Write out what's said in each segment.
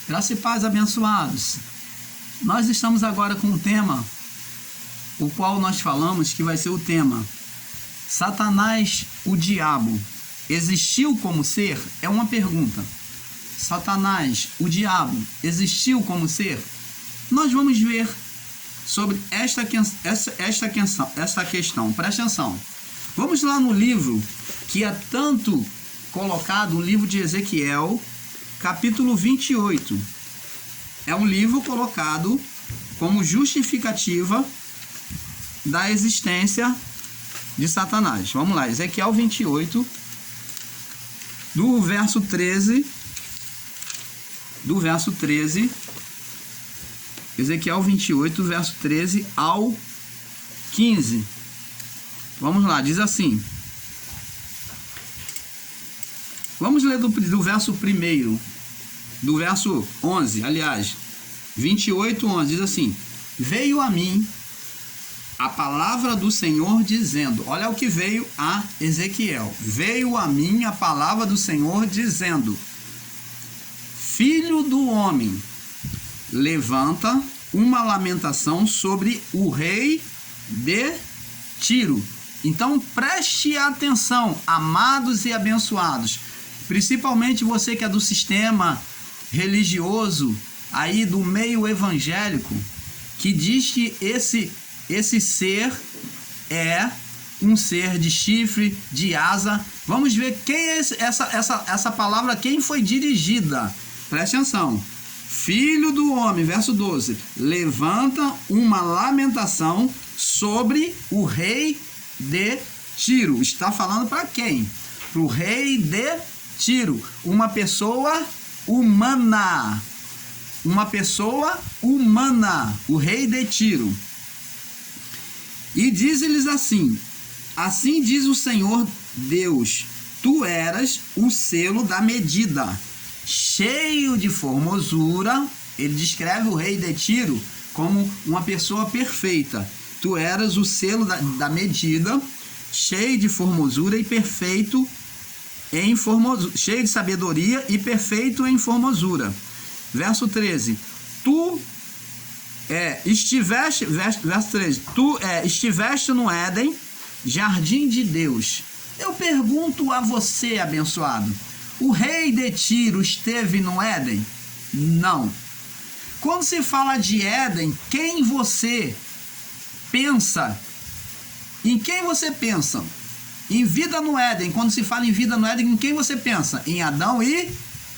Graça e paz, abençoados. Nós estamos agora com um tema, o qual nós falamos que vai ser o tema Satanás, o diabo, existiu como ser? É uma pergunta. Satanás, o diabo, existiu como ser? Nós vamos ver sobre esta questão. Presta atenção. Vamos lá no livro que é tanto colocado, o livro de Ezequiel, capítulo 28. É um livro colocado como justificativa da existência de Satanás. Vamos lá, Ezequiel 28, do verso 13, Ezequiel 28, verso 13 ao 15. Vamos lá, diz assim. Vamos ler do verso 1º, do verso 11, aliás, 28, 11, diz assim: veio a mim a palavra do Senhor dizendo, olha o que veio a Ezequiel, veio a mim a palavra do Senhor dizendo, filho do homem, levanta uma lamentação sobre o rei de Tiro. Então preste atenção, amados e abençoados, principalmente você que é do sistema religioso, aí do meio evangélico, que diz que esse ser é um ser de chifre, de asa. Vamos ver quem é essa palavra, quem foi dirigida. Preste atenção. Filho do homem, verso 12, levanta uma lamentação sobre o rei de Tiro. Está falando para quem? Para o rei de Tiro, uma pessoa humana, o rei de Tiro. E diz-lhes assim: assim diz o Senhor Deus, tu eras o selo da medida, cheio de formosura. Ele descreve o rei de Tiro como uma pessoa perfeita. Tu eras o selo da medida, cheio de formosura e perfeito em formosura, cheio de sabedoria e perfeito em formosura. Verso 13. Verso 13. Tu estiveste no Éden, jardim de Deus. Eu pergunto a você, abençoado, o rei de Tiro esteve no Éden? Não. Quando se fala de Éden, quem você pensa? Em quem você pensa? Em vida no Éden. Quando se fala em vida no Éden, em quem você pensa? Em Adão e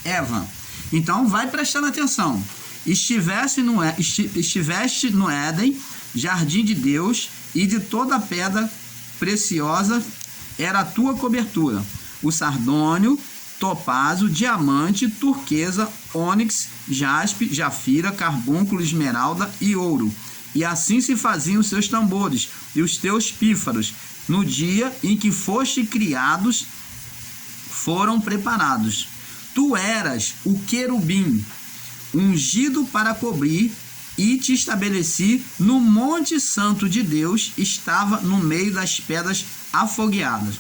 Eva. Então vai prestando atenção. Estiveste no Éden, jardim de Deus, e de toda pedra preciosa era a tua cobertura: o sardônio, topázio, diamante, turquesa, ônix, jaspe, jafira, carbúnculo, esmeralda e ouro. E assim se faziam os seus tambores e os teus pífaros. No dia em que foste criados, foram preparados. Tu eras o querubim, ungido para cobrir, e te estabeleci no monte santo de Deus, estava no meio das pedras afogueadas.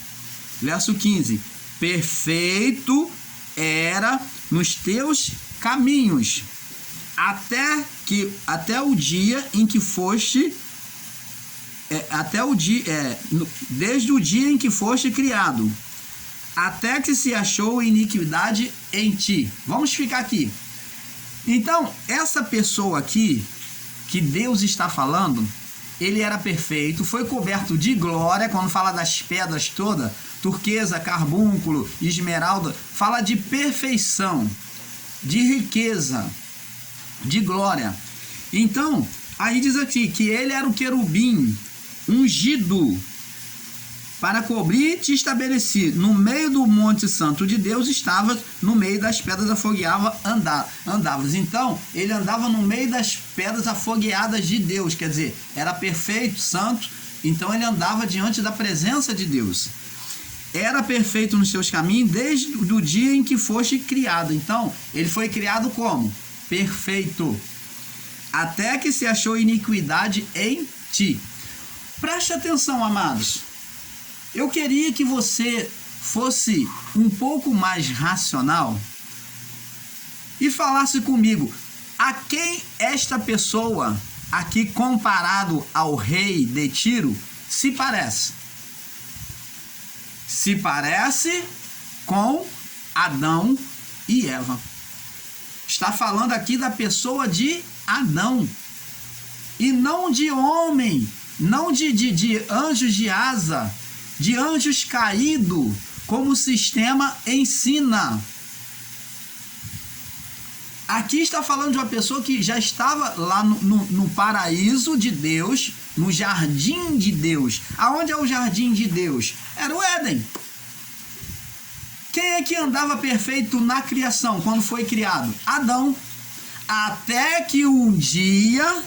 Verso 15. Perfeito era nos teus caminhos, até o dia em que foste, desde o dia em que foste criado, até que se achou iniquidade em ti. Vamos ficar aqui. Então, essa pessoa aqui, que Deus está falando, ele era perfeito, foi coberto de glória. Quando fala das pedras todas, turquesa, carbúnculo, esmeralda, fala de perfeição, de riqueza, de glória. Então, aí diz aqui que ele era o querubim, ungido para cobrir, te estabeleci no meio do monte santo de Deus, estavas no meio das pedras afogueadas, andavas. Então, ele andava no meio das pedras afogueadas de Deus, quer dizer, era perfeito, santo, então ele andava diante da presença de Deus. Era perfeito nos seus caminhos desde o dia em que foste criado. Então, ele foi criado como? Perfeito. Até que se achou iniquidade em ti. Preste atenção, amados. Eu queria que você fosse um pouco mais racional e falasse comigo: a quem esta pessoa, aqui comparado ao rei de Tiro, se parece? Se parece com Adão e Eva. Está falando aqui da pessoa de Adão, e não de homem, não de anjos de asa, de anjos caídos, como o sistema ensina. Aqui está falando de uma pessoa que já estava lá no paraíso de Deus, no jardim de Deus. Aonde é o jardim de Deus? Era o Éden. Quem é que andava perfeito na criação, quando foi criado? Adão. Até que um dia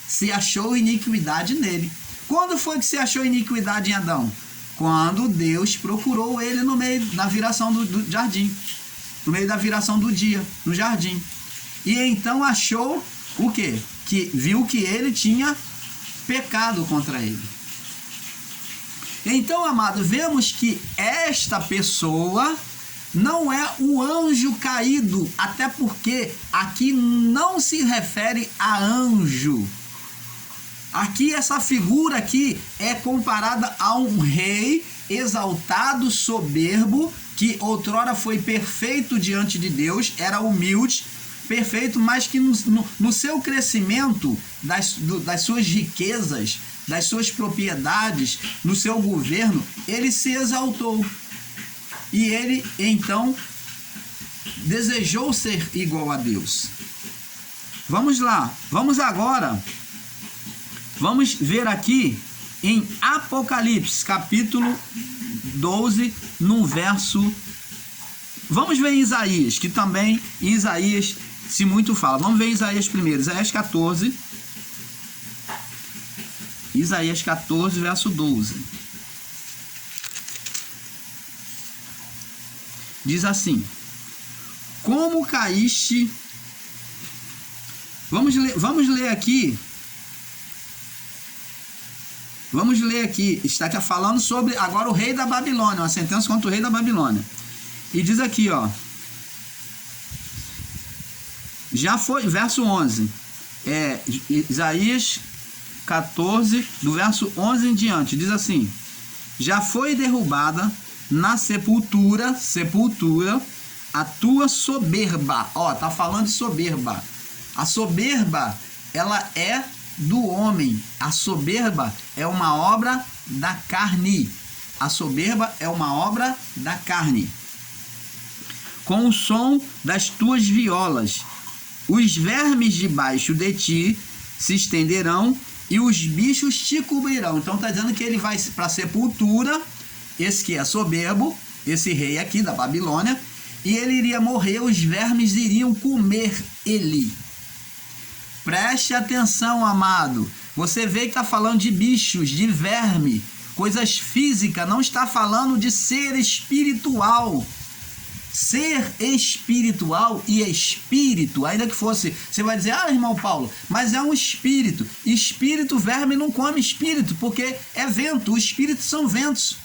se achou iniquidade nele. Quando foi que se achou iniquidade em Adão? Quando Deus procurou ele no meio da viração do jardim. No meio da viração do dia, no jardim. E então achou o quê? Que viu que ele tinha pecado contra ele. Então, amado, vemos que esta pessoa não é o anjo caído, até porque aqui não se refere a anjo. Aqui, essa figura aqui é comparada a um rei exaltado, soberbo, que outrora foi perfeito diante de Deus, era humilde, perfeito, mas que no seu crescimento das suas riquezas, das suas propriedades, no seu governo, ele se exaltou. E ele, então, desejou ser igual a Deus. Vamos lá, vamos agora, vamos ver aqui em Apocalipse, capítulo 12, no verso... Vamos ver em Isaías, que também em Isaías se muito fala. Vamos ver Isaías primeiro, Isaías 14. Isaías 14, verso 12. Diz assim: como caíste... Vamos ler aqui. Vamos ler aqui. Está aqui falando sobre agora o rei da Babilônia, uma sentença contra o rei da Babilônia. E diz aqui, ó. Já foi, verso 11. Isaías 14, do verso 11 em diante, diz assim: já foi derrubada na sepultura, a tua soberba. Ó, tá falando de soberba. A soberba, ela é do homem. A soberba é uma obra da carne. A soberba é uma obra da carne. Com o som das tuas violas, os vermes debaixo de ti se estenderão e os bichos te cobrirão. Então está dizendo que ele vai para a sepultura, esse que é soberbo, esse rei aqui da Babilônia, e ele iria morrer, os vermes iriam comer ele. Preste atenção, amado. Você vê que está falando de bichos, de verme, coisas físicas, não está falando de ser espiritual. Ser espiritual e espírito, ainda que fosse, você vai dizer, irmão Paulo, mas é um espírito. Espírito, verme não come espírito, porque é vento, os espíritos são ventos.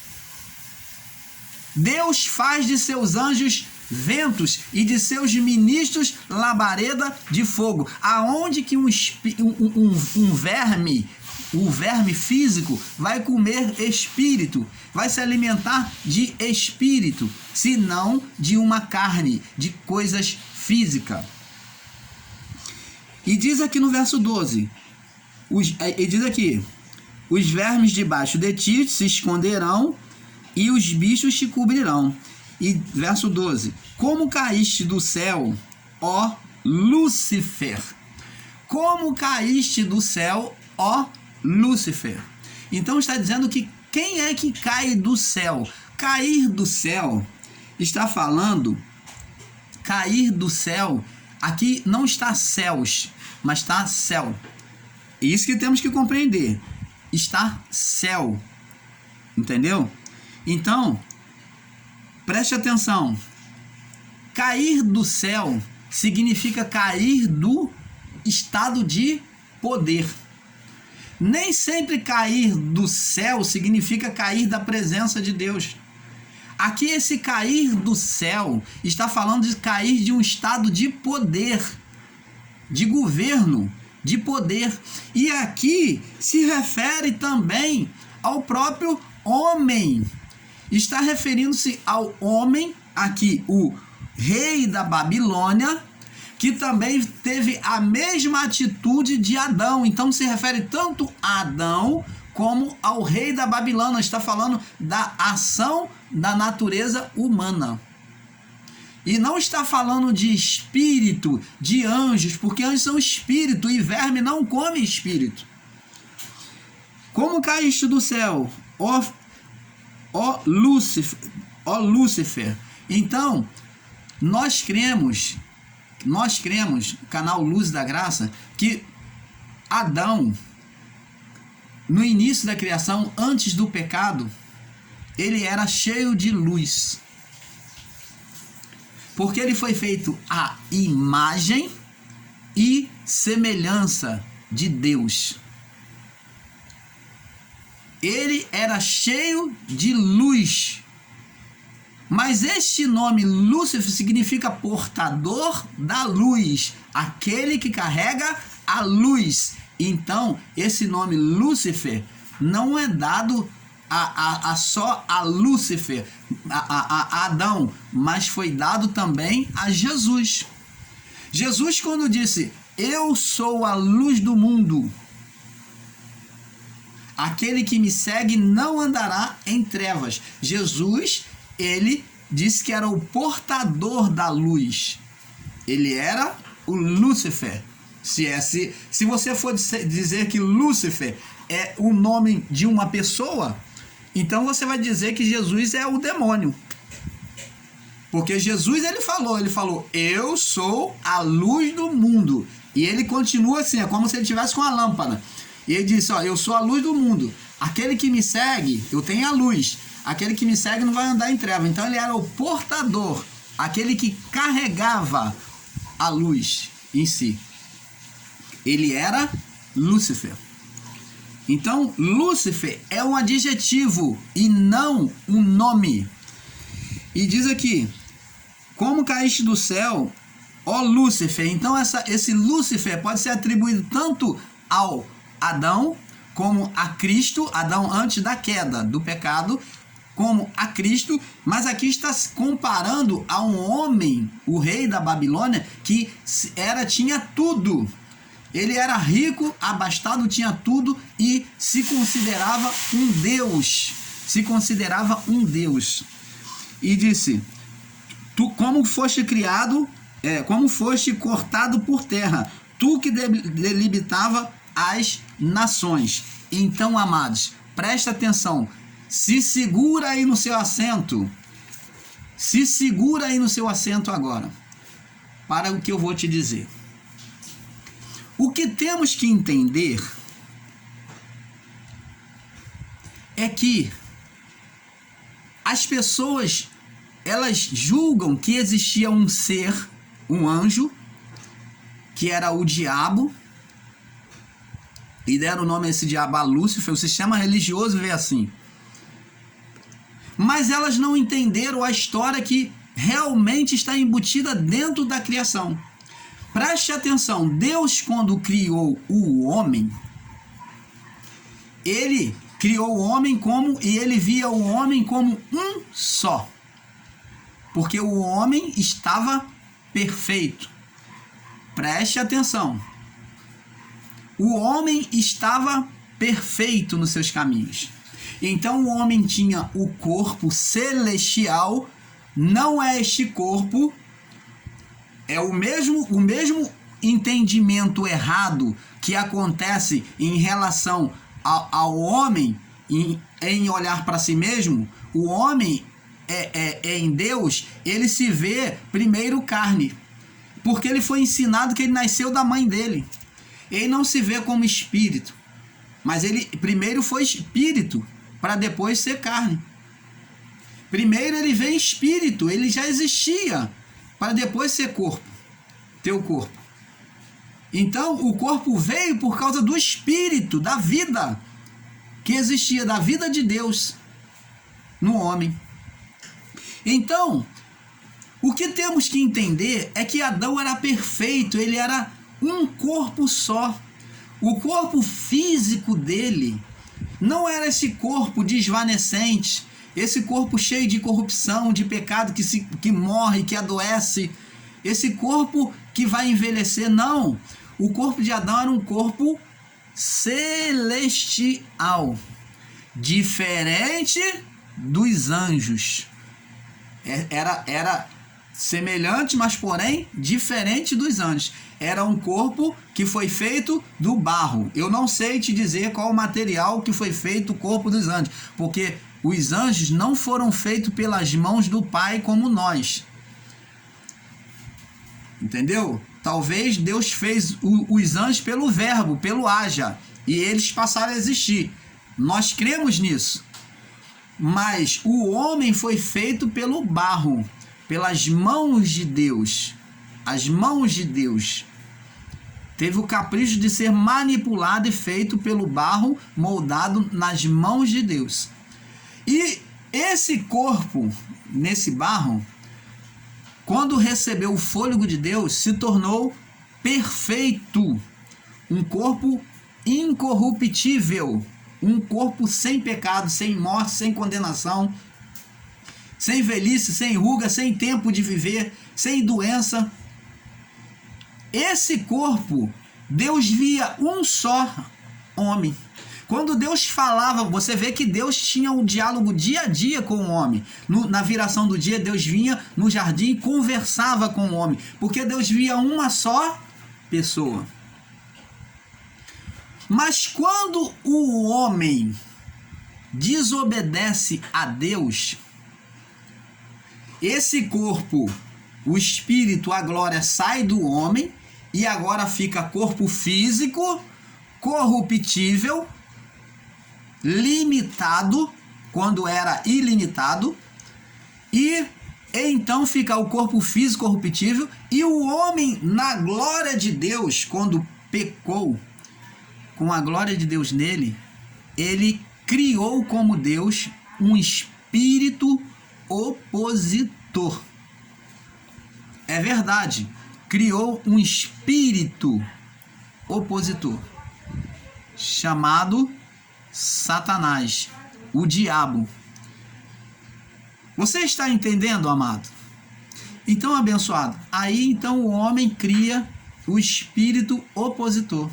Deus faz de seus anjos ventos e de seus ministros labareda de fogo. Aonde que um verme, o verme físico, vai comer espírito, vai se alimentar de espírito, se não de uma carne, de coisas físicas. E diz aqui no verso 12, diz aqui: os vermes debaixo de ti se esconderão e os bichos te cobrirão. E verso 12: como caíste do céu, ó Lúcifer. Como caíste do céu, ó Lúcifer. Então está dizendo que quem é que cai do céu? Cair do céu, está falando, cair do céu, aqui não está céus, mas está céu. É isso que temos que compreender. Está céu. Entendeu? Então, preste atenção. Cair do céu significa cair do estado de poder. Nem sempre cair do céu significa cair da presença de Deus. Aqui esse cair do céu está falando de cair de um estado de poder, de governo, de poder. E aqui se refere também ao próprio homem. Está referindo-se ao homem, aqui o rei da Babilônia, que também teve a mesma atitude de Adão. Então se refere tanto a Adão como ao rei da Babilônia. Está falando da ação da natureza humana. E não está falando de espírito, de anjos, porque anjos são espírito e verme não come espírito. Como caíste do céu, ó Lúcifer. Então, nós cremos, canal Luz da Graça, que Adão, no início da criação, antes do pecado, ele era cheio de luz. Porque ele foi feito à imagem e semelhança de Deus. Ele era cheio de luz. Mas este nome Lúcifer significa portador da luz, aquele que carrega a luz. Então, esse nome Lúcifer não é dado só a Lúcifer, a Adão, mas foi dado também a Jesus. Jesus, quando disse, eu sou a luz do mundo, aquele que me segue não andará em trevas. Jesus, ele disse que era o portador da luz. Ele era o Lúcifer. Se você for dizer que Lúcifer é o nome de uma pessoa, então você vai dizer que Jesus é o demônio. Porque Jesus, ele falou, eu sou a luz do mundo. E ele continua assim, é como se ele estivesse com a lâmpada. E ele disse, eu sou a luz do mundo. Aquele que me segue, eu tenho a luz. Aquele que me segue não vai andar em treva. Então ele era o portador, aquele que carregava a luz em si. Ele era Lúcifer. Então, Lúcifer é um adjetivo e não um nome. E diz aqui, como caíste do céu, ó Lúcifer. Então, esse Lúcifer pode ser atribuído tanto ao Adão, como a Cristo, Adão antes da queda do pecado, como a Cristo, mas aqui está se comparando a um homem, o rei da Babilônia, que tinha tudo. Ele era rico, abastado, tinha tudo e se considerava um Deus. E disse, tu como foste criado, como foste cortado por terra, tu que delimitava as nações. Então, amados, presta atenção, se segura aí no seu assento. Se segura aí no seu assento agora, para o que eu vou te dizer. O que temos que entender é que as pessoas, elas julgam que existia um ser, um anjo, que era o diabo, e deram o nome a esse diabo a Lúcifer. O sistema religioso vê assim. Mas elas não entenderam a história que realmente está embutida dentro da criação. Preste atenção, Deus, quando criou o homem, ele criou o homem e ele via o homem como um só. Porque o homem estava perfeito. Preste atenção. O homem estava perfeito nos seus caminhos. Então o homem tinha o corpo celestial, não é este corpo. É o mesmo entendimento errado que acontece em relação ao homem em olhar para si mesmo. O homem em Deus, ele se vê primeiro carne, porque ele foi ensinado que ele nasceu da mãe dele. Ele não se vê como espírito, mas ele primeiro foi espírito para depois ser carne. Primeiro ele vem espírito, ele já existia, para depois ser corpo, teu corpo. Então o corpo veio por causa do espírito, da vida que existia, da vida de Deus no homem. Então, o que temos que entender é que Adão era perfeito, ele era um corpo só. O corpo físico dele não era esse corpo desvanecente, esse corpo cheio de corrupção, de pecado, que morre, que adoece, esse corpo que vai envelhecer. Não, o corpo de Adão era um corpo celestial, diferente dos anjos. Era semelhante, mas porém diferente dos anjos. Era um corpo que foi feito do barro. Eu não sei te dizer qual o material que foi feito o corpo dos anjos, porque os anjos não foram feitos pelas mãos do Pai como nós. Entendeu? Talvez Deus fez os anjos pelo verbo, pelo haja, e eles passaram a existir. Nós cremos nisso. Mas o homem foi feito pelo barro, pelas mãos de Deus. As mãos de Deus. Teve o capricho de ser manipulado e feito pelo barro, moldado nas mãos de Deus. E esse corpo, nesse barro, quando recebeu o fôlego de Deus, se tornou perfeito. Um corpo incorruptível. Um corpo sem pecado, sem morte, sem condenação, sem velhice, sem ruga, sem tempo de viver, sem doença. Esse corpo, Deus via um só homem. Quando Deus falava, você vê que Deus tinha um diálogo dia a dia com o homem. Na viração do dia, Deus vinha no jardim e conversava com o homem, porque Deus via uma só pessoa. Mas quando o homem desobedece a Deus, esse corpo, o espírito, a glória sai do homem e agora fica corpo físico, corruptível, limitado, quando era ilimitado, e então fica o corpo físico corruptível, e o homem na glória de Deus, quando pecou, com a glória de Deus nele, ele criou como Deus um espírito opositor. É verdade, criou um espírito opositor, chamado Satanás, o diabo. Você está entendendo, amado? Então, abençoado, aí então o homem cria o espírito opositor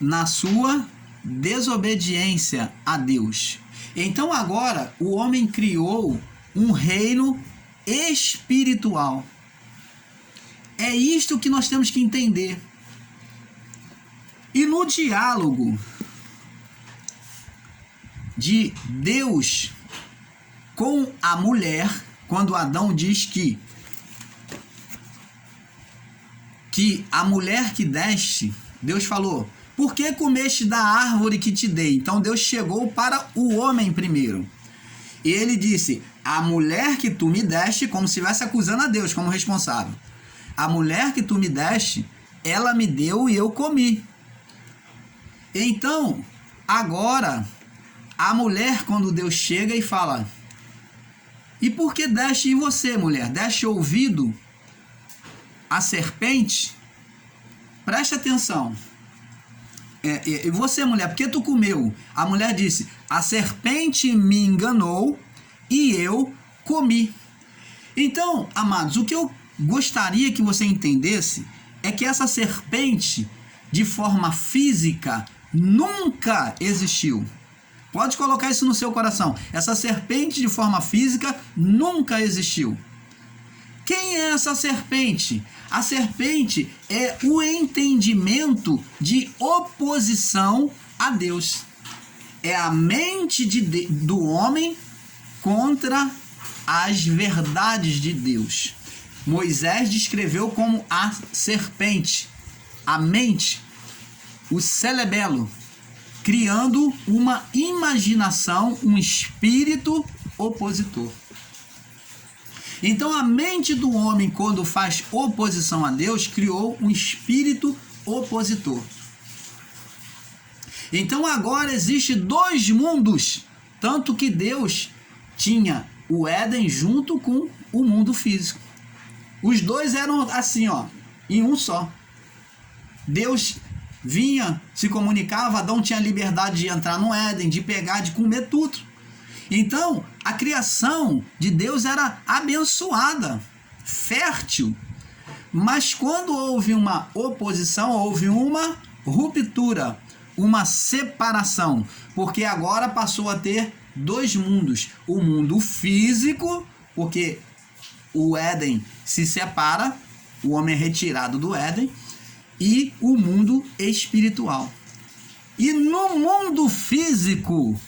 na sua desobediência a Deus. Então agora o homem criou um reino espiritual. É isto que nós temos que entender. E no diálogo de Deus com a mulher, quando Adão diz que a mulher que deste, Deus falou: por que comeste da árvore que te dei? Então Deus chegou para o homem primeiro. E ele disse: a mulher que tu me deste, como se estivesse acusando a Deus como responsável. A mulher que tu me deste, ela me deu e eu comi. Então, agora, a mulher, quando Deus chega e fala: e por que deste em você, mulher? Deste ouvido à serpente? Preste atenção. E você, mulher, por que tu comeu? A mulher disse: a serpente me enganou e eu comi. Então, amados, o que eu gostaria que você entendesse é que essa serpente, de forma física, nunca existiu. Pode colocar isso no seu coração. Essa serpente, de forma física, nunca existiu. Quem é essa serpente? A serpente é o entendimento de oposição a Deus. É a mente do homem contra as verdades de Deus. Moisés descreveu como a serpente, a mente, o cerebelo, criando uma imaginação, um espírito opositor. Então a mente do homem, quando faz oposição a Deus, criou um espírito opositor. Então agora existe dois mundos, tanto que Deus tinha o Éden junto com o mundo físico. Os dois eram assim, ó, em um só. Deus vinha, se comunicava, Adão tinha liberdade de entrar no Éden, de pegar, de comer tudo. Então, a criação de Deus era abençoada, fértil. Mas quando houve uma oposição, houve uma ruptura, uma separação, porque agora passou a ter dois mundos: o mundo físico, porque o Éden se separa, o homem é retirado do Éden, e o mundo espiritual. E no mundo físico,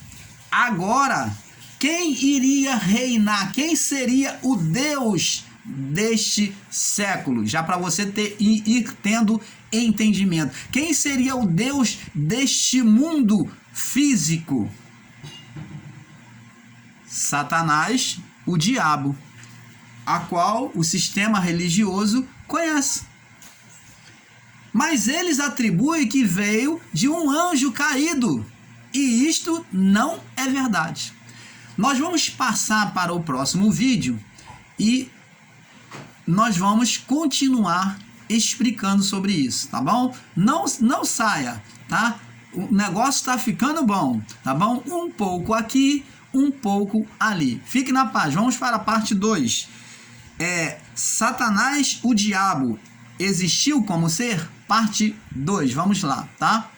agora, quem iria reinar? Quem seria o Deus deste século? Já para você ir tendo entendimento. Quem seria o Deus deste mundo físico? Satanás, o diabo, a qual o sistema religioso conhece. Mas eles atribuem que veio de um anjo caído. E isto não é verdade. Nós vamos passar para o próximo vídeo e nós vamos continuar explicando sobre isso, tá bom? Não saia, tá? O negócio está ficando bom, tá bom? Um pouco aqui, um pouco ali. Fique na paz. Vamos para a parte 2. Satanás, o diabo, existiu como ser? Parte 2. Vamos lá, tá?